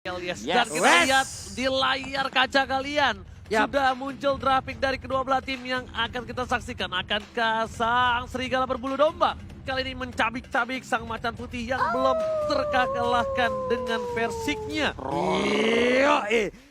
Yes. Yes. Dan kita lihat di layar kaca kalian. Yap. Sudah muncul grafik dari kedua belah tim yang akan kita saksikan. Akankah sang serigala berbulu domba kali ini mencabik-cabik sang macan putih yang belum terkalahkan dengan versiknya?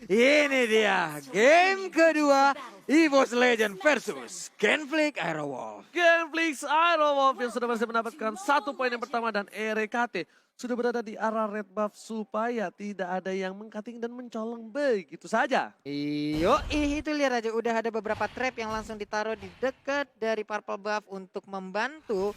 Ini dia game kedua EVOS Legend versus Genflix Aerowolf. Genflix Aerowolf yang sudah berhasil mendapatkan 1 poin yang pertama dan RKT sudah berada di arah red buff supaya tidak ada yang mengkating dan mencolong begitu saja. Itu lihat aja udah ada beberapa trap yang langsung ditaruh di dekat dari purple buff untuk membantu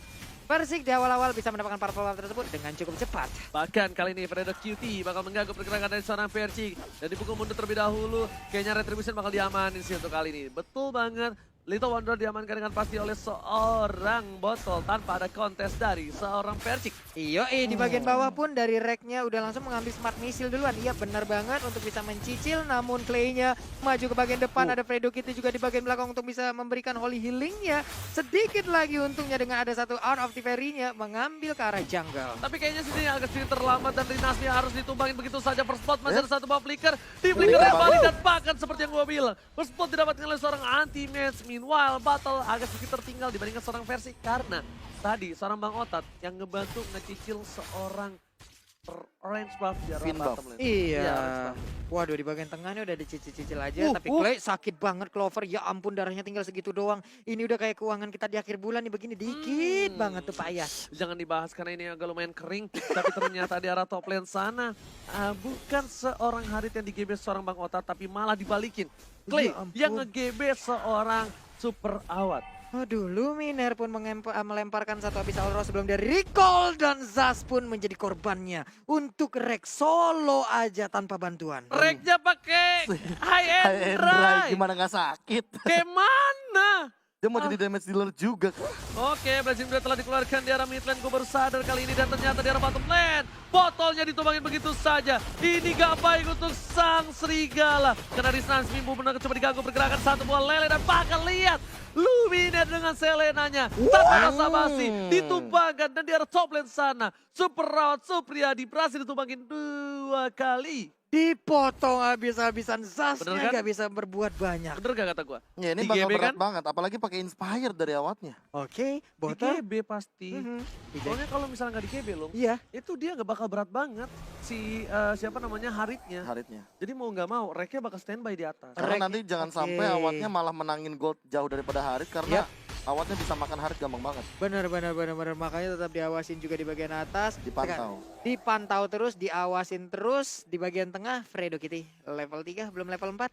Persik di awal-awal bisa mendapatkan purple buff tersebut dengan cukup cepat. Bahkan kali ini Fredo QT bakal mengganggu pergerakan dari seorang Persik dan dipukul mundur terlebih dahulu. Kayaknya Retribution bakal diamanin sih untuk kali ini. Betul banget. Little Wonder diamankan dengan pasti oleh seorang botol tanpa ada kontes dari seorang Persik. Di bagian bawah pun dari racknya udah langsung mengambil smart missile duluan. Iya benar banget untuk bisa mencicil, namun Clay-nya maju ke bagian depan. Ada Fredo Kitty juga di bagian belakang untuk bisa memberikan Holy Healing-nya. Sedikit lagi untungnya dengan ada satu Out of the Fairy-nya mengambil ke arah jungle. Tapi kayaknya sini agak sedikit terlambat dan Rinasmi harus ditumbangin begitu saja. First spot masih ada satu buff flicker. Di flicker kembali dan bahkan seperti yang gue bilang. First spot didapatkan oleh seorang anti-match. Meanwhile, battle agak sedikit tertinggal dibandingkan seorang versi karena tadi seorang Bang Otat yang ngebantu ngecicil seorang range buff di arah bottom lane. Iya. Waduh di bagian tengahnya udah dicicil-cicil aja. Tapi Clay sakit banget Clover. Ya ampun darahnya tinggal segitu doang. Ini udah kayak keuangan kita di akhir bulan nih begini. Dikit banget tuh Pak Ayas. Jangan dibahas karena ini agak lumayan kering. Tapi ternyata di arah top lane sana. Bukan seorang Harit yang digebet seorang Bang Otat. Tapi malah dibalikin. Clay yang ngegebet seorang Super Awat. Aduh, Luminaire pun melemparkan satu Abyssal Aura sebelum dia recall dan Zas pun menjadi korbannya untuk Rek solo aja tanpa bantuan. Reknya pakai high end drive. Gimana nggak sakit? Gimana? Dia mau jadi damage dealer juga. Oke, Blazing Blade telah dikeluarkan di arah mid lane. Gue baru sadar kali ini dan ternyata di arah bottom lane. Botolnya ditumbangin begitu saja. Ini gak baik untuk sang serigala. Karena di Snans Mimbu benar coba diganggu pergerakan satu buah lele dan bahkan lihat. Luminaire dengan Selenanya tanpa basa-basi ditumbangkan dan di arah top lane sana. Super Rawat Supriyadi berhasil ditumbangin 2 kali. Dipotong habis-habisan Zasnya Bener kan? gak bisa berbuat banyak. Bener gak kata gue? Ya ini Di bakal GB berat kan? banget, apalagi pakai Inspire dari awatnya. Oke, Di botol. GB pasti. Soalnya kalau misalnya nggak di GB loh, Iya. itu dia nggak bakal berat banget si siapa namanya Haritnya. Haritnya. Jadi mau nggak mau, Reknya bakal standby di atas. Karena nanti jangan Oke. sampai awatnya malah menangin gold jauh daripada Harit karena awatnya bisa makan Harit gampang banget. Bener. Makanya tetap diawasin juga di bagian atas. Dipantau. Dipantau terus, diawasin terus. Di bagian tengah, Fredo Kitty level 3, belum level 4.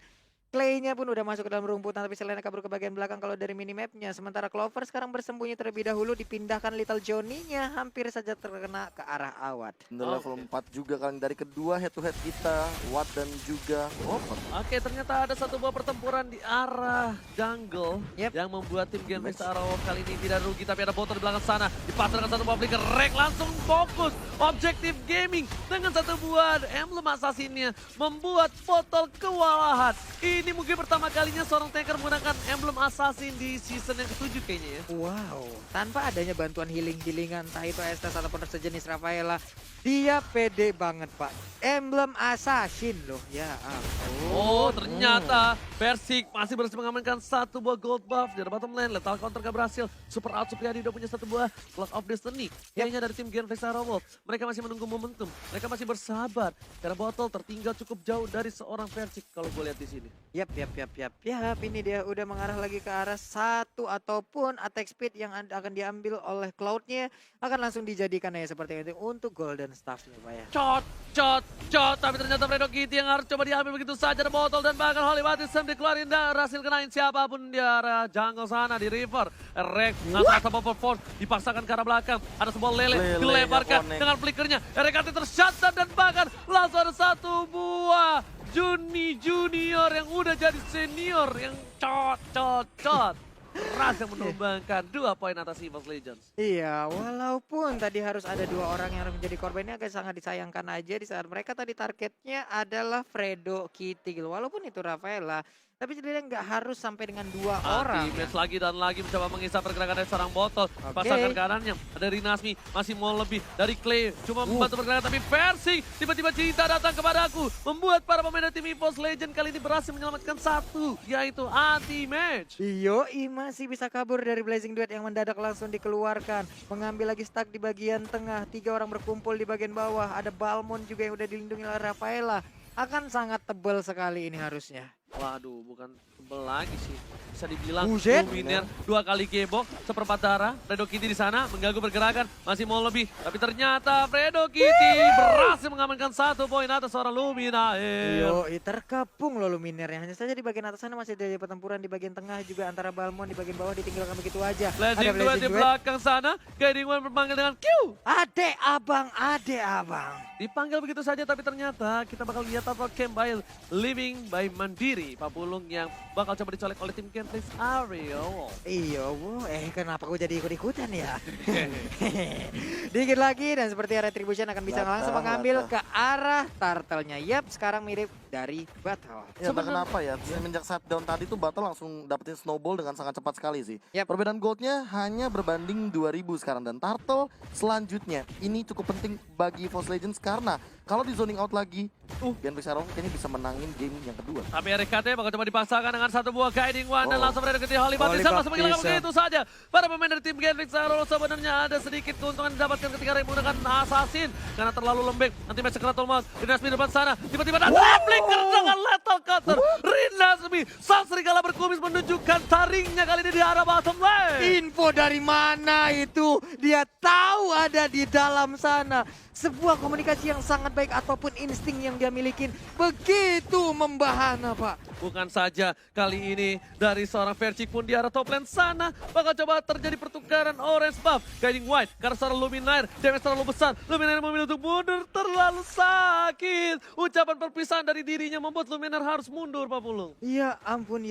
Clay-nya pun udah masuk ke dalam rumputan tapi Selena kabur ke bagian belakang kalau dari minimapnya. Sementara Clover sekarang bersembunyi terlebih dahulu dipindahkan Little Johnny-nya hampir saja terkena ke arah Awat. Udah level 4 juga kalian dari kedua head to head kita, Watt dan juga Clover. Oke, ternyata ada satu buah pertempuran di arah jungle yang membuat tim Genflix Aerowolf kali ini tidak rugi, tapi ada botol di belakang sana. Dipasarkan satu buah flicker, Rek langsung fokus. Objektif Gaming dengan satu buah emblem assassinnya membuat botol kewalahan. Ini mungkin pertama kalinya seorang tanker menggunakan emblem assassin di season yang ke-7 kayaknya ya. Wow, tanpa adanya bantuan healing-healingan, entah itu Estes ataupun sejenis Rafaela, dia pede banget Pak. Emblem assassin loh, ya ampun. Oh, ternyata Persik masih berhasil mengamankan satu buah gold buff dari bottom lane. Lethal counter gak berhasil. Super Out Supriyadi udah punya satu buah Clock of Destiny. Kayaknya dari tim Genflix Aerowolf. Mereka masih menunggu momentum. Mereka masih bersabar. Karena botol tertinggal cukup jauh dari seorang Persik kalau gue lihat di sini. Yap. Ini dia udah mengarah lagi ke arah satu ataupun attack speed yang akan diambil oleh Cloud-nya akan langsung dijadikan ya seperti itu untuk Golden Staff-nya Pak ya. Cot. Tapi ternyata Fredo Kitty yang harus coba diambil begitu saja. Ada botol dan bahkan Holy Baptism dikeluarin dan berhasil kenain siapapun di arah jungle sana di river. Rek ngasih power force dipaksakan ke arah belakang. Ada sebuah lele dilemparkan dengan flickernya. RKT tershutdown dan bahkan langsung ada satu buah Junior yang udah jadi senior yang cot. Berhasil menumbangkan 2 poin atas EVOS Legends. Iya, walaupun tadi harus ada 2 orang yang harus menjadi korban, ini agak sangat disayangkan aja di saat mereka tadi targetnya adalah Fredo Kitty gitu. Walaupun itu Rafaela, tapi dia nggak harus sampai dengan 2 orang. Anti-match lagi dan lagi mencoba mengisap pergerakan dari seorang botol. Pasangkan kanannya. Ada Rinasmi masih mau lebih dari Clay. Cuma membantu pergerakan tapi Versing tiba-tiba cinta datang kepadaku. Membuat para pemain dari tim EVOS Legend kali ini berhasil menyelamatkan satu. Yaitu anti-match. Yoi masih bisa kabur dari Blazing Duet yang mendadak langsung dikeluarkan. Mengambil lagi stack di bagian tengah. 3 orang berkumpul di bagian bawah. Ada Balmond juga yang udah dilindungi oleh Rafaela. Akan sangat tebal sekali ini harusnya. Waduh, bukan tebel lagi sih. Bisa dibilang Buset. Luminaire 2 kali gebok, seperempat darah. Fredo Kitty di sana mengganggu pergerakan, masih mau lebih. Tapi ternyata Fredo Kitty berhasil mengamankan 1 poin atas seorang Luminaire. Yoi terkepung loh Luminaire. Hanya saja di bagian atas sana masih ada pertempuran di bagian tengah juga antara Balmond di bagian bawah ditinggalkan begitu aja. Blazing Duet di belakang sana, Guiding One berpanggil dengan Q. Ade abang. Dipanggil begitu saja tapi ternyata kita bakal lihat atau camp by Living by Mandiri. Papulung yang bakal coba dicolek oleh tim Genflix Ario. Iya, kenapa gue jadi ikut-ikutan ya? Dikit lagi dan seperti Retribution akan bisa langsung mengambil ke arah turtle-nya. Yap, sekarang mirip dari Battle. Ya, kenapa ya? Semenjak shutdown tadi tuh Battle langsung dapetin snowball dengan sangat cepat sekali sih. Yap. Perbedaan goldnya hanya berbanding 2000 sekarang. Dan Turtle selanjutnya, ini cukup penting bagi EVOS Legends karena kalau di zoning out lagi, Genflix Arrow kayaknya bisa menangin game yang kedua. Tapi RKT bakal coba dipaksakan dengan 1 buah Guiding One dan langsung Fredo Kitty Holy Baptism langsung menghilangkan begitu saja. Para pemain dari tim Genflix Arrow sebenarnya ada sedikit keuntungan didapatkan ketika Ray menggunakan Assassin karena terlalu lembek. Nanti match Kratul Maut, Rinasmi depan sana, tiba-tiba ada flicker dengan lethal cutter. Rinasmi, sang serigala berkumis menunjukkan taringnya kali ini di arah bottom lane. Info dari mana itu? Dia tahu ada di dalam sana. Sebuah komunikasi yang sangat baik ataupun insting yang dia miliki begitu membahana, Pak. Bukan saja kali ini dari seorang Vercik pun di arah top lane sana bakal coba terjadi pertukaran orange buff Guiding White karena seorang Luminaire damage terlalu besar. Luminaire memilih untuk mundur, terlalu sakit. Ucapan perpisahan dari dirinya membuat Luminaire harus mundur, Pak Pulung. Ya ampun,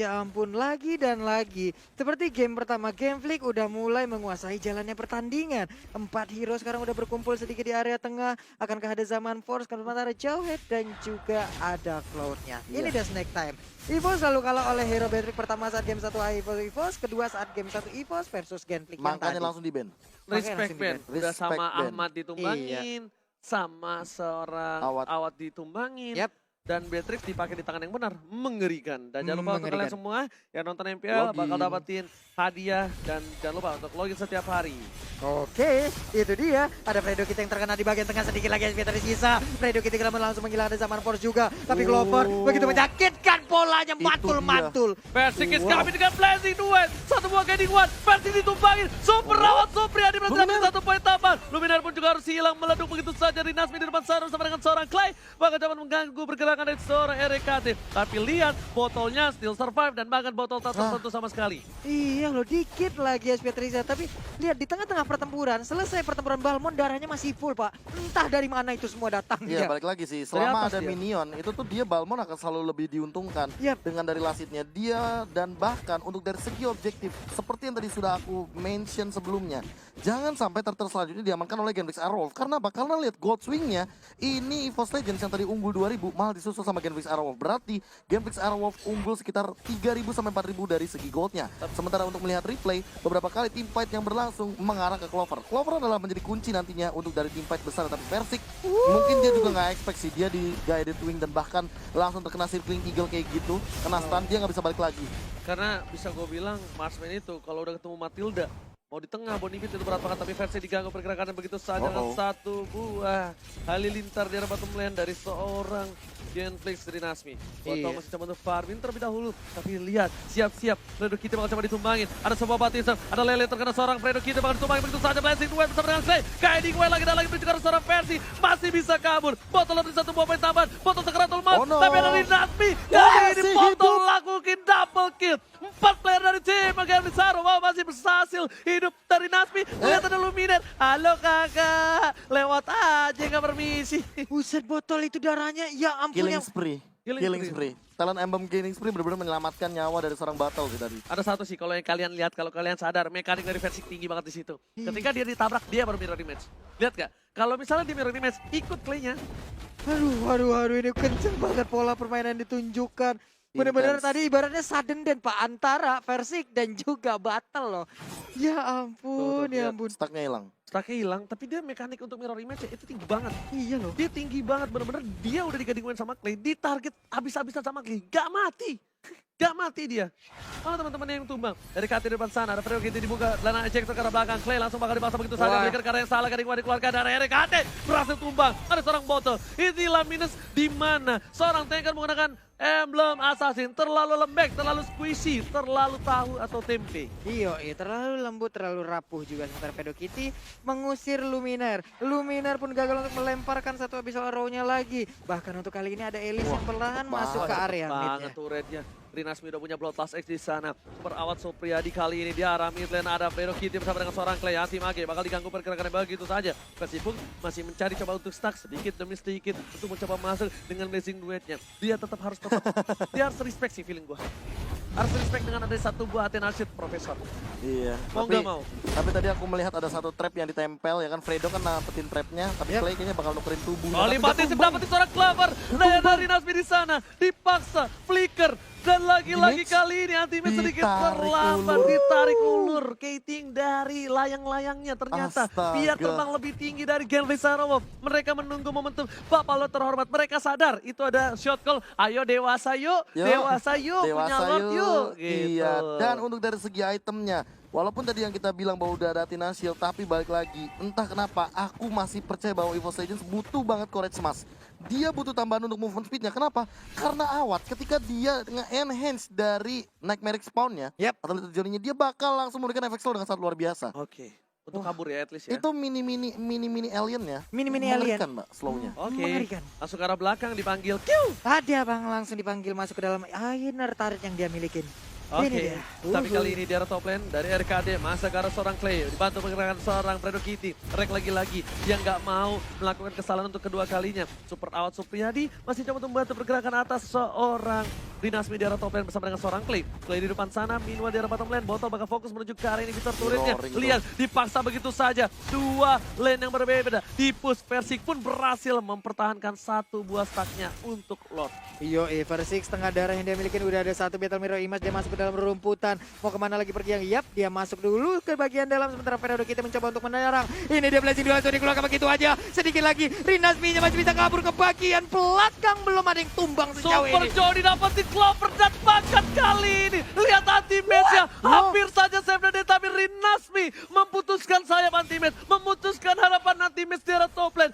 lagi dan lagi. Seperti game pertama, Genflix udah mulai menguasai jalannya pertandingan. 4 hero sekarang udah berkumpul sedikit di area tengah. Akankah ada Zaman Force, sementara Jauhead dan juga ada Cloud-nya. Ini udah snack time. EVOS selalu kalah oleh hero Beatrix pertama saat game 1 EVOS, kedua saat game 1 EVOS versus Genflix yang Makanya tadi. langsung di ban. Respect ban. Udah sama Respect ban. Ahmad ditumbangin, sama seorang Awad ditumbangin. Yap. Dan Beatrix dipakai di tangan yang benar, mengerikan. Dan jangan lupa untuk kalian semua yang nonton MPL Login. bakal dapetin hadiah dan jangan lupa untuk login setiap hari. Oke, itu dia. Ada Fredo kita yang terkena di bagian tengah sedikit lagi SP tersisa. Fredo kita langsung menghilangkan Zaman Force juga. Tapi Clover begitu menyakitkan polanya mantul-mantul. Versing is kami dengan Blazing Duet. 1 buah Guiding One, Versing ditumbangin. Super rawat Supriyadi berhasil 1 poin tambahan. Luminaire pun juga harus hilang, meleduk begitu saja. Rinasmi di depan sana bersama dengan seorang Clay. Bakal coba mengganggu pergerakan dari seorang RKT. Tapi lihat botolnya still survive dan bahkan botol tak tersentuh sama sekali. Iya loh, dikit lagi SP Teresa. Tapi lihat di tengah-tengah pertempuran, selesai pertempuran Balmond darahnya masih full, Pak. Entah dari mana itu semua datang. Iya, balik lagi sih. Selama atas ada dia. minion, itu tuh dia Balmond akan selalu lebih diuntungkan dengan dari lasitnya dia dan bahkan untuk dari segi objektif seperti yang tadi sudah aku mention sebelumnya. Jangan sampai turtle selanjutnya diamankan oleh Genflix Arrow karena bakalan lihat gold swingnya ini EVOS Legends yang tadi unggul 2000 malah disusul sama Genflix Arrow. Berarti Genflix Arrow unggul sekitar 3000 sampai 4000 dari segi goldnya. Sementara untuk melihat replay beberapa kali team fight yang berlangsung mengarah ke Clover. Clover adalah menjadi kunci nantinya untuk dari team fight besar, tapi Versik mungkin dia juga nggak expect sih dia di guided wing dan bahkan langsung terkena circling eagle kayak gitu, kena stun dia nggak bisa balik lagi. Karena bisa gue bilang Marksman itu kalau udah ketemu Matilda mau di tengah Bonifit itu berat banget tapi versi diganggu pergerakan begitu saja dengan 1 buah halilintar di arah bottom lane dari seorang Genflix Rinasmi. Botol masih coba untuk farming terlebih dahulu. Tapi lihat, siap-siap. Fredo Kitty bakal coba ditumbangin. Ada sebuah baptism, ada Lele terkena seorang Fredo Kitty bakal ditumbangin begitu saja. Blazing Duet bersama dengan Slay. Guiding Way lagi dan lagi menuju ke arah seorang versi. Masih bisa kabur. Botol lebih 1 buah poin tambahan. Botol terkena Tulmas. Tapi ada Rinasmi. Kali ini Botol lakukan double kill. 4 player dari tim Genflix Arrow. Wow, masih berhasil hidup dari Nasmi. Lihat ada Luminaire. Halo kakak. Lewat aja nggak permisi. Buset, Botol itu darahnya, ya ampun. Killing spree. Killing spree. Talent Emblem Killing Spree benar-benar menyelamatkan nyawa dari seorang Battle sih tadi. Ada satu sih kalau yang kalian lihat, kalau kalian sadar mekanik dari versi tinggi banget di situ. Ketika dia ditabrak, dia baru mirror image. Lihat gak? Kalau misalnya di mirror image, ikut playnya. Aduh, ini kenceng banget pola permainan ditunjukkan. Bener-bener Intense. tadi ibaratnya sudden death Pak antara Versik dan juga Battle loh. Ya ampun, Tuh, ya lihat. ampun. Stucknya hilang. Stucknya hilang, tapi dia mekanik untuk mirror image itu tinggi banget. Iya loh. Dia tinggi banget, bener-bener dia udah digading sama Clay, di target habis-habisan sama Clay, gak mati. Gak mati dia. Mana teman-teman yang tumbang? Dari KT di depan sana, ada Fredo Kitty dibuka, Lana ejector ke arah belakang, Clay langsung bakal dipasang begitu saja. Wah. Flicker karena yang salah, gading dikeluarkan dari RKT, berhasil tumbang. Ada seorang botol, inilah minus di mana seorang tanker menggunakan emblem assassin, terlalu lembek, terlalu squishy, terlalu tahu atau tempe. Iya, terlalu lembut, terlalu rapuh juga sementara Fredo Kitty mengusir Luminar. Luminar pun gagal untuk melemparkan satu abyssal arrow-nya lagi. Bahkan untuk kali ini ada Elise yang perlahan masuk ke area Banget mid-nya. turretnya. Rinasmi udah punya Bloodlust X di sana. Perawat Supriyadi kali ini di arah mid lane ada Fredo Kitty bersama dengan seorang Clay. Anti Mage bakal diganggu pergerakannya begitu saja. Persipung masih mencari coba untuk stuck sedikit demi sedikit untuk mencoba masuk dengan blazing duetnya. Dia tetap dia harus respect sih feeling gua. Harus respect dengan ada satu buah Athena Shield Profesor. Iya. Mau nggak mau? Tapi tadi aku melihat ada satu trap yang ditempel ya kan. Fredo kan napetin trapnya, tapi Clay kayaknya bakal nukerin tubuh. Oli Batis dapetin seorang Clover. Daya dari Nasmi di sana. Dipaksa. Flicker. Dan lagi-lagi Image kali ini Anti-Mage sedikit ditarik terlambat. ulur. Ditarik ulur. Kating dari layang-layangnya. Ternyata biar Astaga. terbang lebih tinggi dari Genvi Sarawov. Mereka menunggu momentum. Bapak lo terhormat. Mereka sadar itu ada shot call. Ayo dewasa yuk. Yuk, Dewasa yuk. Punya Dewasa Lord yuk. Gitu. Iya, dan untuk dari segi itemnya, walaupun tadi yang kita bilang bahwa udah ada Athena Shield, tapi balik lagi, entah kenapa aku masih percaya bahwa EVOS Legends butuh banget Courage Smash. Dia butuh tambahan untuk movement speednya. Kenapa? Karena Awat ketika dia nge-enhance dari Nightmare Spawn-nya, Yep. atau Little Journey-nya, dia bakal langsung memberikan efek slow dengan sangat luar biasa. Oke. Untuk kabur ya at least ya. Itu mini-mini alien-nya. Mini-mini alien. Mengerikan, Mbak, slow-nya. Oke. Mengerikan. Langsung ke arah belakang dipanggil. Kill. Tadi abang langsung dipanggil masuk ke dalam inner turret yang dia milikin. Oke, Ini dia. tapi kali ini di arah top lane dari RKD masa ke arah seorang Clay dibantu pergerakan seorang Fredo Kitty. Rek lagi-lagi yang nggak mau melakukan kesalahan untuk kedua kalinya. Super Awat Supriyadi masih coba untuk membantu pergerakan atas seorang Dinasmi di arah top lane bersama dengan seorang Clay. Clay di depan sana, Minwa di arah bottom lane. Botol bakal fokus menuju ke arah ini Victor turretnya. Roaring Lihat, dipaksa begitu saja. Dua lane yang berbeda. Di-push Persik pun berhasil mempertahankan satu buah stacknya untuk Lord. Iyo, Versik setengah darah yang dia miliki udah ada satu Battle Mirror Image, dia masuk ke dalam rumputan. Mau kemana lagi pergi yang? Yap, dia masuk dulu ke bagian dalam sementara Fredo kita mencoba untuk menyerang. Ini dia blazing dua, dikeluarkan begitu aja. Sedikit lagi, Rinasmi-nya masih bisa kabur ke bagian belakang. Belum ada yang tumbang sejauh Super ini. Jody dapetin Clover dan bahkan kali ini lihat anti-match-nya hampir saja save the day tapi Rinasmi memutuskan sayap anti-match, memutuskan harapan anti-match di arah top lane.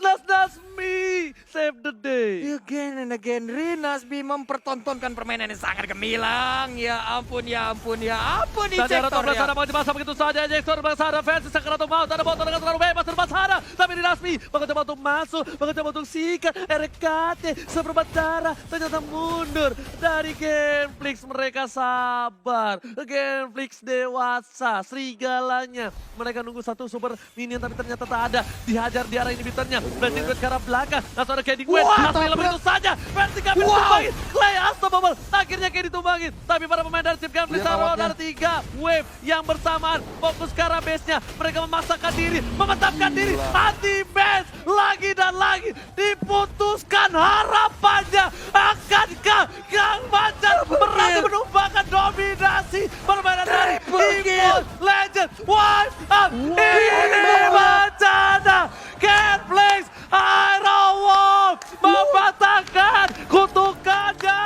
Nasmi save the day. Again and again, Rinasmi mempertontonkan permainan yang sangat gemilang. Ya ampun, ya ampun, ya ampun. Dan di arah top lane Ejector sana ya. mau dipasang begitu saja. Ejector bersara fans sekarang untuk mau. Ada botol dengan terlalu bebas terlepas sana. Tapi Rinasmi bakal coba untuk masuk, bakal coba untuk sikat. RKT seperempat darah ternyata mundur dari Genflix. Mereka sabar. Genflix dewasa, serigalanya. Mereka nunggu satu super minion tapi ternyata tak ada. Dihajar di arah inhibitornya. Blazing Duet ke arah belakang. Langsung ada Candy Gwen. Asli lebih itu saja. Versi kami ditumbangin. Clay Unstoppable. Akhirnya kayak ditumbangin. Tapi para pemain dari tim Genflix Lihat awatnya. ada 3 wave yang bersamaan. Fokus ke arah base-nya. Mereka memaksakan diri. Memetapkan diri. Anti-base. Lagi dan lagi. Diputuskan harapannya. Akankah Gang Macan berhasil menumbangkan dominasi permainan dari EVOS Legends. Wipe up. Ini Macana. Genflix. Ironwolf mematahkan kutukannya.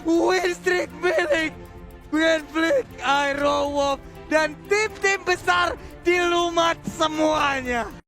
Win streak milik Genflix, Ironwolf, dan tim-tim besar dilumat semuanya.